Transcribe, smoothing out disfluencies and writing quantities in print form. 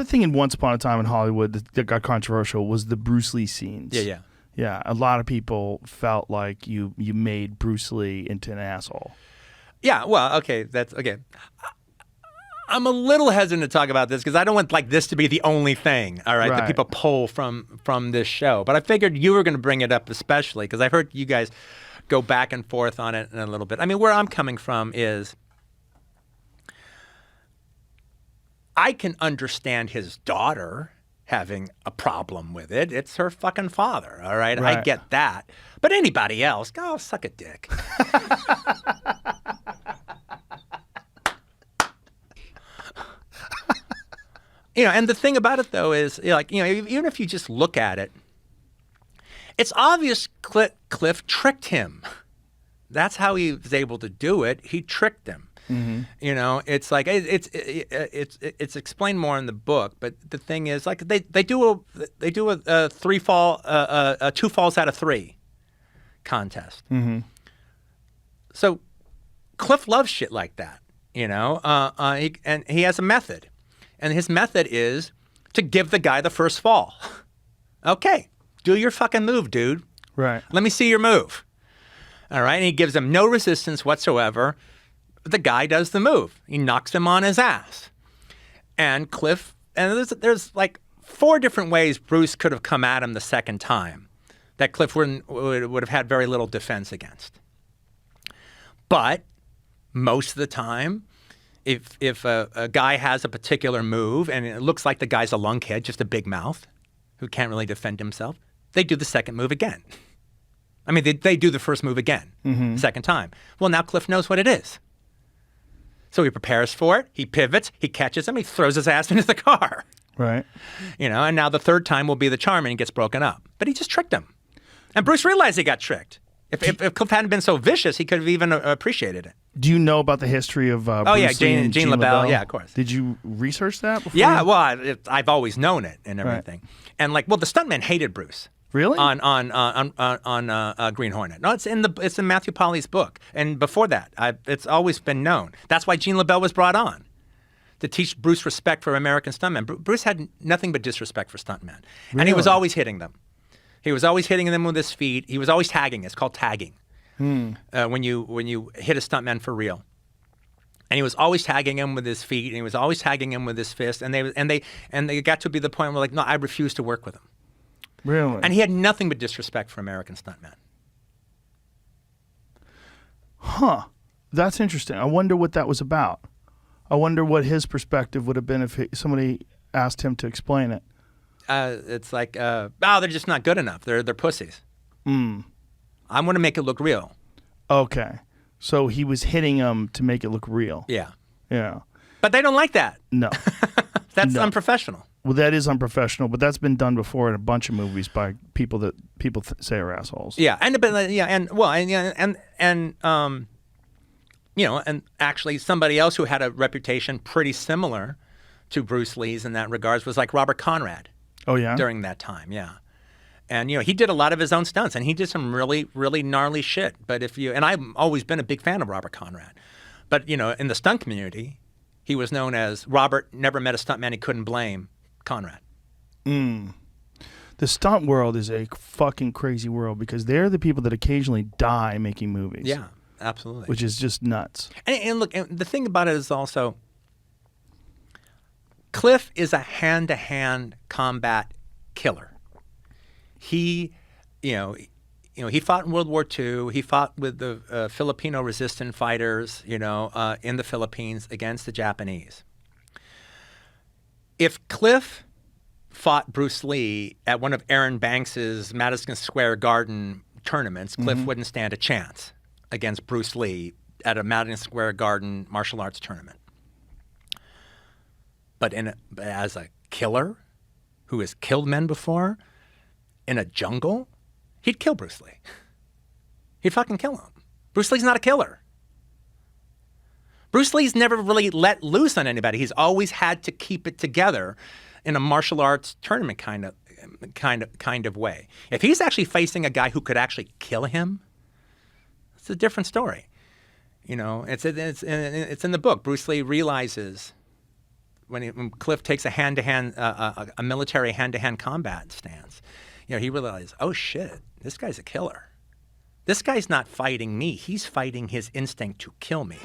thing in Once Upon a Time in Hollywood that got controversial was the Bruce Lee scenes. Yeah. Yeah, a lot of people felt like you made Bruce Lee into an asshole. Yeah, well, okay, that's okay. I'm a little hesitant to talk about this because I don't want like this to be the only thing, all right, that people pull from this show. But I figured you were going to bring it up especially because I've heard you guys go back and forth on it in a little bit. I mean, where I'm coming from is I can understand his daughter having a problem with it. It's her fucking father, all right? I get that. But anybody else, go suck a dick. And the thing about it, though, is, even if you just look at it, it's obvious Cliff tricked him. That's how he was able to do it. He tricked him. Mm-hmm. It's like it's explained more in the book, but the thing is, like they do a 2 falls out of 3 contest. Mm-hmm. So Cliff loves shit like that, and he has a method. And his method is to give the guy the first fall. Okay, do your fucking move, dude. Right. Let me see your move. All right, and he gives him no resistance whatsoever. The guy does the move. He knocks him on his ass. And Cliff, and there's like 4 different ways Bruce could have come at him the second time that Cliff would have had very little defense against. But most of the time, if a guy has a particular move and it looks like the guy's a lunkhead, just a big mouth, who can't really defend himself, they do the second move again. I mean, they do the first move again, second time. Well, now Cliff knows what it is. So he prepares for it, he pivots, he catches him, he throws his ass into the car. Right. And now the third time will be the charm and he gets broken up. But he just tricked him. And Bruce realized he got tricked. If Cliff hadn't been so vicious, he could have even appreciated it. Do you know about the history of Bruce Lee and Gene LaBelle? Yeah, of course. Did you research that before? Yeah, well, I've always known it and everything. Right. And the stuntmen hated Bruce. Really? On Green Hornet. No, it's in Matthew Polly's book. And before that, it's always been known. That's why Gene LaBelle was brought on, to teach Bruce respect for American stuntmen. Bruce had nothing but disrespect for stuntmen. Really? And he was always hitting them. He was always hitting them with his feet. He was always tagging. It's called tagging. When you hit a stuntman for real. And he was always tagging him with his feet, and he was always tagging him with his fist. And they got to be the point where no, I refuse to work with him. Really? And he had nothing but disrespect for American stuntmen. Huh. That's interesting. I wonder what that was about. I wonder what his perspective would have been if somebody asked him to explain it. It's like, they're just not good enough. They're pussies. I want to make it look real. Okay. So he was hitting them to make it look real. Yeah. Yeah. But they don't like that. No. That's unprofessional. Well, that is unprofessional, but that's been done before in a bunch of movies by people that people say are assholes. Yeah, and actually somebody else who had a reputation pretty similar to Bruce Lee's in that regards was like Robert Conrad. Oh yeah. During that time, yeah. And he did a lot of his own stunts, and he did some really, really gnarly shit. But and I've always been a big fan of Robert Conrad, but in the stunt community, he was known as Robert never met a stuntman he couldn't blame. Conrad. The stunt world is a fucking crazy world because they're the people that occasionally die making movies. Yeah, absolutely. Which is just nuts. And look, and the thing about it is also, Cliff is a hand-to-hand combat killer. He fought in World War II. He fought with the Filipino resistant fighters, in the Philippines against the Japanese. If Cliff fought Bruce Lee at one of Aaron Banks's Madison Square Garden tournaments, Cliff wouldn't stand a chance against Bruce Lee at a Madison Square Garden martial arts tournament. But as a killer who has killed men before in a jungle, he'd kill Bruce Lee. He'd fucking kill him. Bruce Lee's not a killer. Bruce Lee's never really let loose on anybody. He's always had to keep it together in a martial arts tournament kind of way. If he's actually facing a guy who could actually kill him, it's a different story. It's in the book. Bruce Lee realizes when Cliff takes a hand-to-hand, a military hand-to-hand combat stance, he realizes, oh shit, this guy's a killer. This guy's not fighting me. He's fighting his instinct to kill me.